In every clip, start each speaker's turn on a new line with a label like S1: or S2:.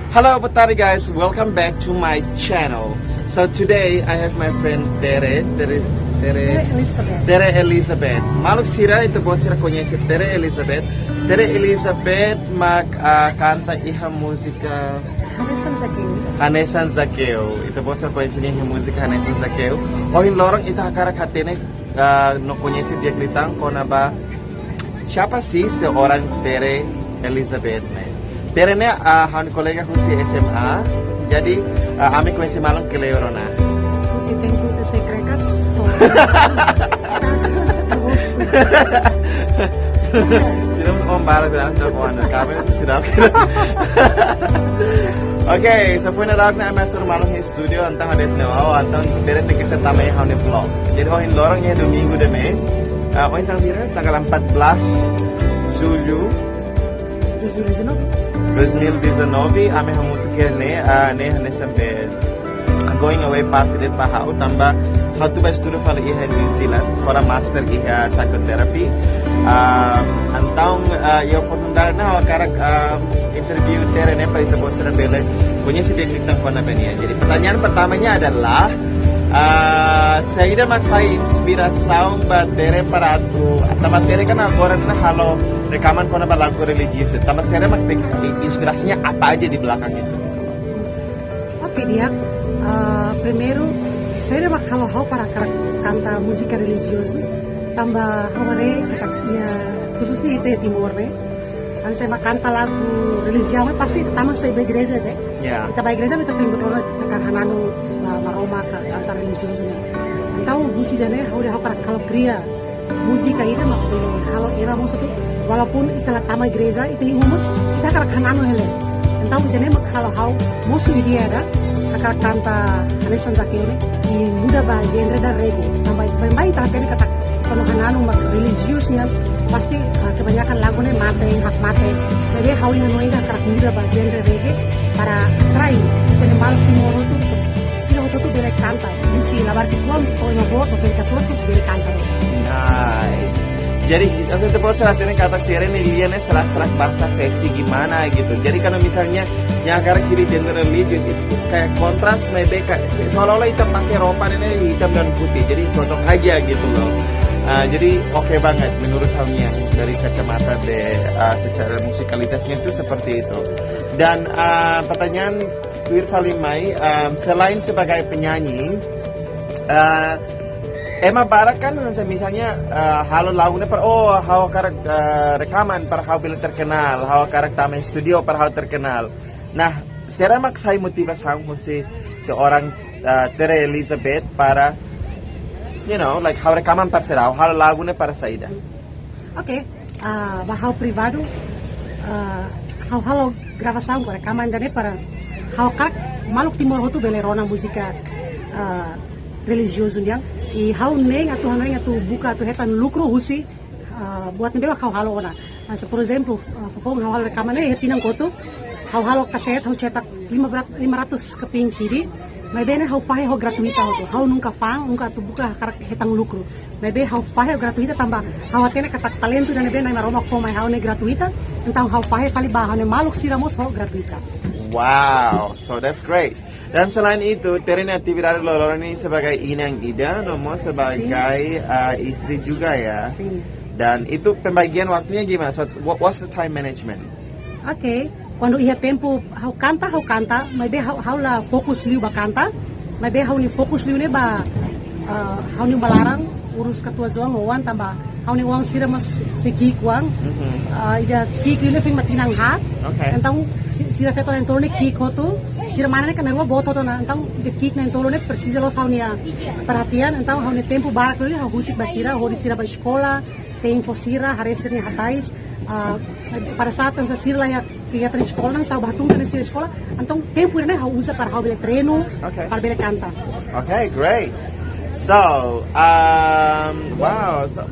S1: Hello, Batari guys. Welcome back to my channel. So today I have my friend Tere Elizabeth. Maluk sira itu buat sira conhece Tere Elizabeth. Tere Elizabeth canta iha música Hanesan Zakeu. Itu buat sira conhece iha música Hanesan Zakeu. Ohin lorong ita akara katene no conhece dia gritang konaba. Siapa sih seorang Tere Elizabeth? Tere ne kolega husi SMA. Jadi ami conhece malam que leorona.
S2: Husi tempo de secrecas.
S1: Sudah membara bilang telepon kami itu sudah. Oke, so pun ada nak masuk malam di studio antang ada senawa antang Tere tekis tamai haune vlog. Jadi ohin lorongnya minggu demi. Ohin tanggal 14 Julho 2019 ame hamutu kerne ne sampai going away party det pahau tamba hatu ba studio fala iha New Zealand for a master iha psychotherapy antang yo portundar na karak interview Tere ne pa itu bosra bele punya sedikit tentang kona benia. Jadi pertanyaan pertamanya adalah saya ida maksai inspirasaun ba Tere paratu tama Tere kan agora na halo rekaman kona ba lagu religius tama saya mak inspirasinya apa aja di belakang itu.
S2: Oke dia primeiro saya mak halo para canta música religioso tambah haware ya khususnya itu timur ne kan saya mak canta lagu religius pasti pertama saya di gereja deh.
S1: Ya.
S2: Kita baik gereja kita pengen betul tekan hananu maroma canta religioso ne. Então musik jane haware kalau kria musika ini mak pilih halo era mau satu walaupun itulah tama gereja itu humus kita akan kanano hele entah kita mak hal musuh dia ada akan kanta Hanesan Zakeu ini muda bah genre dan reggae tambah main terakhir kata kalau kanano mak religiusnya pasti kebanyakan lagunya hak mate jadi hal yang noinga akan muda bah genre reggae para try kita mal timur itu sila itu tuh bela kanta musi labar tikuan atau nabot atau terus bela kanta.
S1: Nice. Jadi itu buat saat ini kata Tere nih liannya serak-serak bahasa seksi gimana gitu. Jadi kalau misalnya yang agar kiri genre religius itu kayak kontras maybe seolah-olah hitam pakai rompan ini hitam dan putih. Jadi cocok aja gitu loh. Jadi oke banget menurut kamunya dari kacamata secara musikalitasnya itu seperti itu. Dan pertanyaan Twir Falimai selain sebagai penyanyi Emma Barak kan misalnya halo lagunya hawa karak rekaman para hawa bila terkenal, hawa karak taman studio para hawa terkenal. Nah, saya maksai motivasi seorang Tere Elizabeth para like hawa rekaman para serau, halo lagunya para saida.
S2: Oke, bahau privado, halo gravação rekaman dan para hawa karak maluk timur itu belerona musika religioso yang i hau neng atau buka atau hetan lucro husi buat ndewa kau halo ona. Por exemplo, fofong hau rekaman hetinang koto hau kaset hau cetak 500 keping CD may bene hau fahe hau gratuita hau nunca tu buka karak hetang lucro may be hau fahe gratuita tambah hau atene katak talento dan bene na romak fo may hau ne gratuita entang hau fahe kali bah ne maluk siramos hau gratuita.
S1: Wow, so that's great. Dan selain itu, Tere ini aktivitas lorong ini sebagai inang ida, nomo sebagai istri juga ya. Dan itu pembagian waktunya gimana? So, what's the time management?
S2: Oke, quando ia tempo hau canta, maybe hau la fokus liu ba canta, maybe hau ni fokus liu ne ba hau ni balarang urus ketua zoang owan tambah hau ni wang sira mas segi kuang. Ida kik liu ne fing matinang hat.
S1: Okay.
S2: Então sira feto na entorno kik hotu. Sira mana kan nangwa boto to na então kik na entorno ne precisa lo saunia perhatian então hau ni tempo barak liu hau husik basira hau sira ba escola tem fosira haresirnya hatais pada saat yang sira lah ya kegiatan sekolah nang sa batung kan sira sekolah então tempo ne hau usa para hau bele treino para bele canta.
S1: Okay, great. So, wow. So,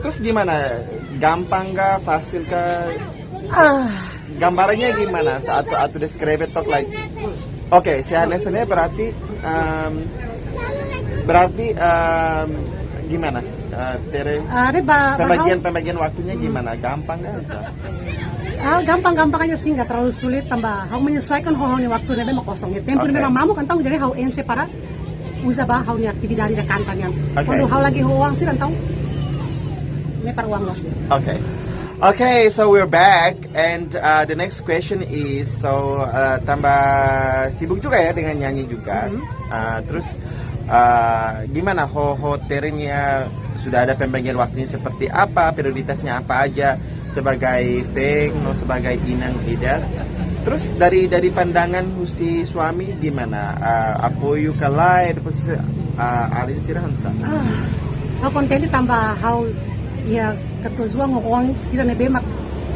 S1: terus gimana? Gampang gak? Fasil kah? Gambarnya gimana? Saat aku describe it talk like. Oke, si Hanesannya berarti gimana? Tere, pembagian waktunya gimana? Gampang gak?
S2: gampang-gampang aja sih, nggak terlalu sulit. Tambah, hau menyesuaikan hau ni waktu nebe makosongnya. Tempo memang mamuk kan tahu jadi hau ense para usa ba hau ni aktividade da kantanyan. Quando hau lagi uang sih kan tahu. Ini para uang los.
S1: Okay. Okay, so we're back and the next question is so tambah sibuk juga ya dengan nyanyi juga. Terus gimana hotelnya sudah ada pembagian waktunya seperti apa, prioritasnya apa aja sebagai Feng, no sebagai Inang Ida. Terus dari pandangan si suami gimana? Apoyo kalai terus alin sirahan sa.
S2: Hau kontente tambah hau ya ketua ngomong sira nebe mak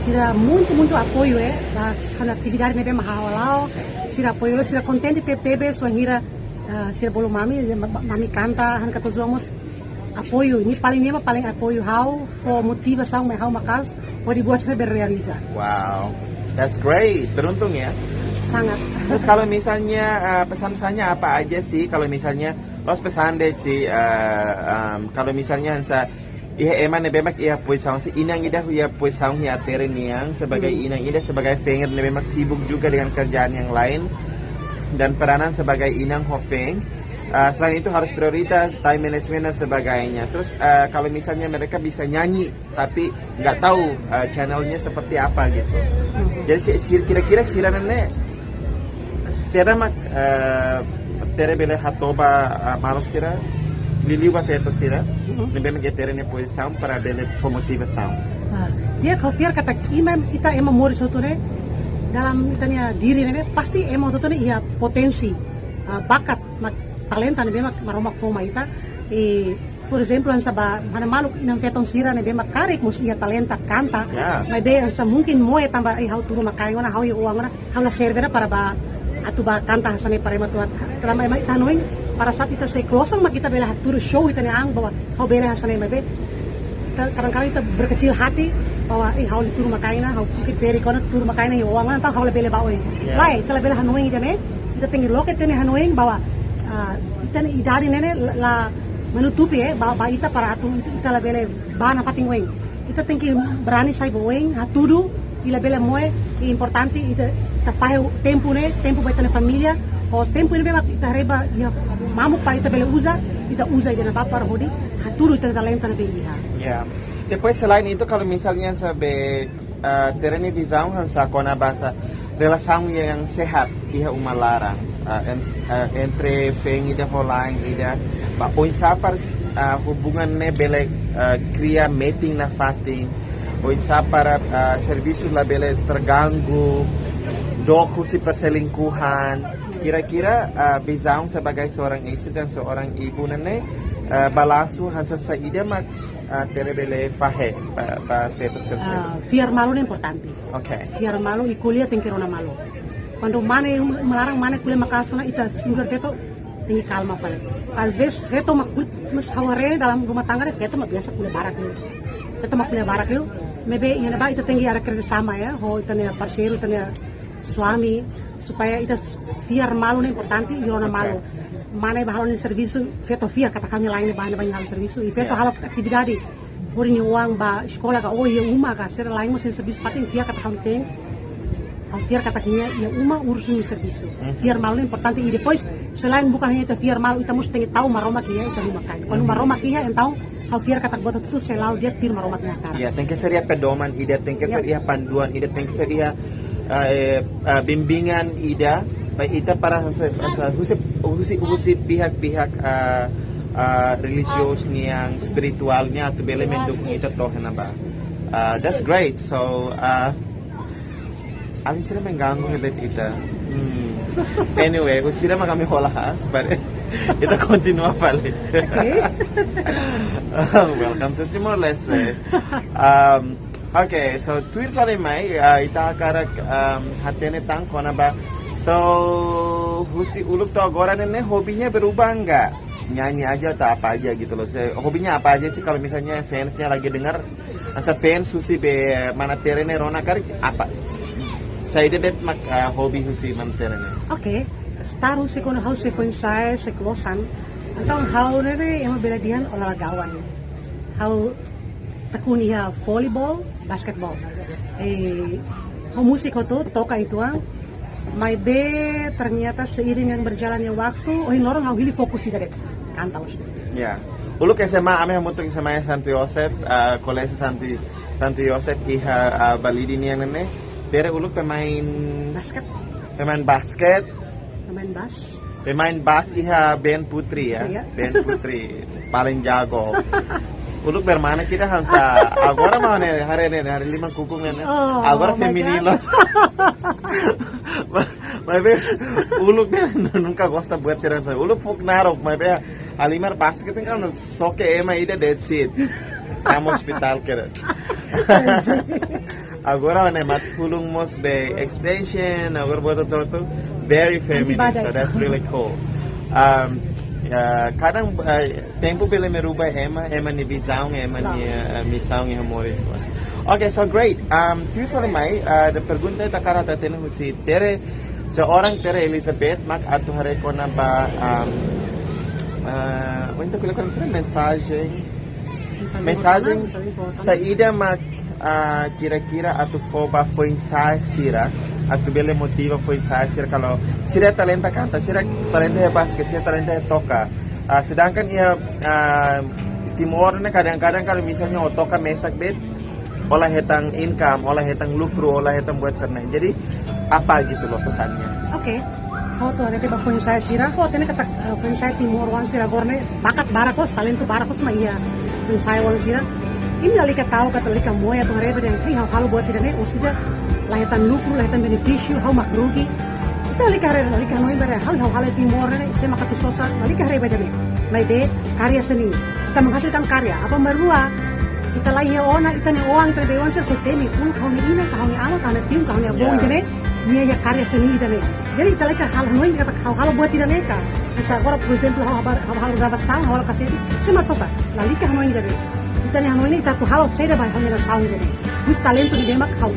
S2: sira muito apoio das atividades nebe mahawalau sira apoio sira contente tebe suangira sira bolo mami canta han ketua mos apoio ini paling apoio hau for motivação me hau makas pode buat saya berrealiza.
S1: Wow, that's great, beruntung ya.
S2: Sangat.
S1: Terus kalau misalnya pesan-pesannya apa aja sih kalau misalnya los pesan deh sih kalau misalnya sa eman nebemak puisang si Inang Ida puisang atere niang sebagai Inang Ida sebagai Fenger nebemak sibuk juga dengan kerjaan yang lain dan peranan sebagai Inang Hofeng. Selain itu harus prioritas time management dan sebagainya. Terus kalau misalnya mereka bisa nyanyi tapi nggak tahu channelnya seperti apa gitu. Jadi kira-kira siranannya seramak tere bele hatoba malok sira liliwa feto sira. Nebe megetere ne posição para bele motivação.
S2: Dia kafiar kata imam ita emang mori sotone dalam itanya diri nene pasti emang sotone ia potensi bakat talenta nebe maromak foma ita por exemplo ansa ba mana maluk inang fetong sira nebe makarik mus ia talenta canta nebe ansa mungkin moe tambah hau turu makai wana hau uang wana hau na servera para ba atu ba canta hasane para matuat selama emang itanoing para saat kita say closing mak kita bela turu show kita ang bahwa hau bela hasane mebe kadang-kadang kita berkecil hati bahwa hau turu makaina hau mungkin very kona turu makaina yo uang wana hau lebele baoing lai kita lebele hanoing jane kita tinggi loket tene hanoing bahwa kita idari nene la menutupi bahwa kita para atu kita lebele bana fating weng kita tinggi berani sai boeng hatudu ila bela moe importante kita fai tempo baita na família o tempo ini memang kita reba ya mamuk para kita bela usa ida na para hodi haturu ita talenta na beliha.
S1: Ya. Depois selain itu kalau misalnya sabe terene visão hansa kona bangsa relação yang sehat iha umalarang entre Feng ida holain ida ba poinsa par hubungannya bele kria meeting na fating poinsa para serviço la bele terganggu doku si perselingkuhan. Kira-kira Bizaung sebagai seorang istri dan seorang ibu nenek balansu hansa saida mak terebele fahe pa feto selesai.
S2: Fiar malu ni importante.
S1: Okay.
S2: Fiar malu i kuliah tingkirona malu. Quando mane melarang mane kuliah makasuna ita singgir feto tinggi kalma fale. Às vezes feto mas haware dalam rumah tangga feto mak biasa kuliah barak ni. Feto mak kuliah barak ni. Maybe ina ba ita tinggi ada kerja sama ya. Ho ita ne parceiro ita ne suami supaya ita fiar malu ni importante irona malu. Mana bahalo ni serviço feto fiar kata kami lain bahana banyak hal serviço e feto hal aktividade horin uang ba sekolah ka uma ka ser lain mas serviço pating fiar kata kami tem fiar kata kami ya uma urusan ni serviço fiar malu ni importante e depois selain bukan hanya itu fiar malu ita mesti tahu maroma kia ita makan quando maroma kia então ao fiar kata buat itu selau dia tir maroma kia cara
S1: ya tem que ser pedoman ida tem que ser panduan ida tem que ser bimbingan ida baik ita para husi pihak-pihak religius yang spiritualnya atau bele mendukung ita toh naba. That's great. So alin sila mengganggu hebat ita. Anyway, sila kami holas, but ita continua pala.
S2: Okay.
S1: Welcome to Timor-Leste. Okay, so tweet pala may ita karak hatene tang kona ba. So, husi uluk to agora nene hobinya berubah enggak? Nyanyi aja atau apa aja gitu loh. Hobinya apa aja sih kalau misalnya fansnya lagi dengar? Asa fans husi be mana terene rona kari apa? Saya debet mak hobi husi mana terene.
S2: Okay, star husi kono house foi ensaio se closan. Então how nene yang beladian olahragawan. How takuniha volleyball, basketball. musik itu toka itu my be ternyata seiring dengan berjalannya waktu orang hau hili fokus dari kantau sih.
S1: Ya. Uluk SMA ame hamutu SMA Santo Yosef, kolese Santo Yosef iha balidi niang nene. Bere uluk pemain
S2: Basket, pemain bass.
S1: Pemain bass iha Ben Putri ya.
S2: Iya.
S1: Ben Putri paling jago. Uluk bermana kita hansa agora mau nih hari lima kukung nih.
S2: Oh,
S1: Agora
S2: oh my
S1: femininos. Maybe uluk nunca gosta buat serang saya. Uluk fuk narok maybe alimar basket kan soke ema ida that's it. Kamu hospital kira. Agora nih mat fulung mos be extension agora buat itu very feminine, so that's really cool. Kadang tempo pela merubah ema ni visão ema ni missão e amores. Okay, so great. Tu fala mai, the pergunta ta karata tena husi tere seorang tere Elizabeth mak atu hare kona ba untuk kulakan mensagem sa ida mak kira-kira atu foba foi ensaio sira atu bele motiva foi ensaio sira kalau sira talenta canta sira talenta basket sira talenta toca sedangkan ia timor ne kadang-kadang kalau misalnya toca mesak bet olah hetang income olah hetang lukru olah hetang buat sana jadi apa gitu loh pesannya.
S2: Oke. Foto ada tiba foi ensaio sira foto ne kata foi ensaio timor wan sira gorne bakat barakos talento barakos ma iya foi ensaio wan sira ini alika tahu kata alika moya tu rebe yang hal buat tidak nih usija lahitan lucro lahitan beneficio hal makrugi itu alika noi bare hal timor nih saya makatu sosa alika rebe jadi mai be karya seni kita menghasilkan karya apa merua kita lahi ona kita nih uang terdewan setemi pun kau nih ini kau nih ala kau nih tim kau nih abong jadi nih ya karya seni dan jadi kita alika hal noi kata hal buat tidak nih kan bisa orang por exemplo hal gravação hal kasih saya sosa lalika noi jadi kita yang ini kita tuh halo saya dapat hanya sound jadi bus talento di demak kau.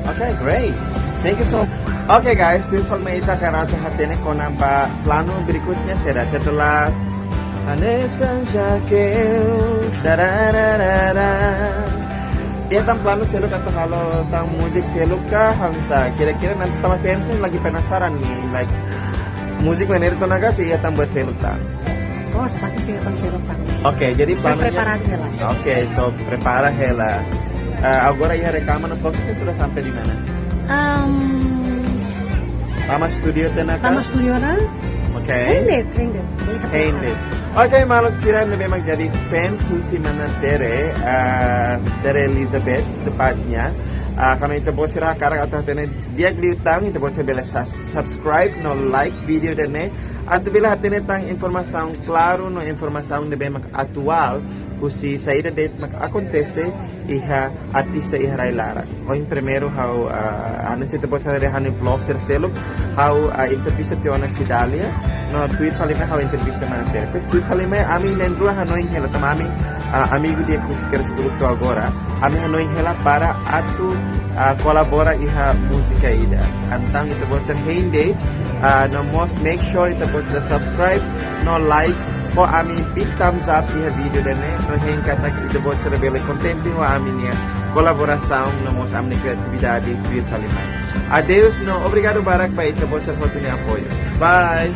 S1: Okay, great. Thank you so much. Okay guys, itu Falmeita karata hatene konamba plano berikutnya setelah Anexan Jaquel darararara. Dia tam plano seluk atau kalau tang musik seluk kah Hamsa. Kira-kira nanti sama fans lagi penasaran nih like musik menir itu naga sih ya tam buat seluk tang.
S2: Oh, pasti sih akan serokan.
S1: Oke, jadi
S2: planunya.
S1: Oke, so prepara hela. Agora ya rekaman prosesnya sudah sampai di mana? Tama studio tenaga?
S2: Tama studio na?
S1: Oke.
S2: Handed.
S1: Oke, maluk siran na memang jadi fans susi mana tere Elizabeth tepatnya. Karena itu buat sirah karang atau tene dia glitang itu buat sebela subscribe no like video dene. At bila hatene tang informação claro no informação de bem atual kusi saída date mak acontece iha artista iha railara. O em primeiro how anesi te possa rehan em vlog ser selo how entrevista te ona Sidalia no tweet falime how entrevista manter. Pues tweet falime ami lembro hanoin hela tamami amigo dia kusi quer grupo agora ami hanoin hela para atu colabora iha música ida. Antang itu buat ser hindi no most make sure ita buat sila subscribe no like for amin big thumbs up iha video dene no hen kata ita buat sila bele content ho amin ya colaboração no most amne creatividade tweet salimai. Adeus no obrigado barak pa ita buat sila foto ni apoio. Bye.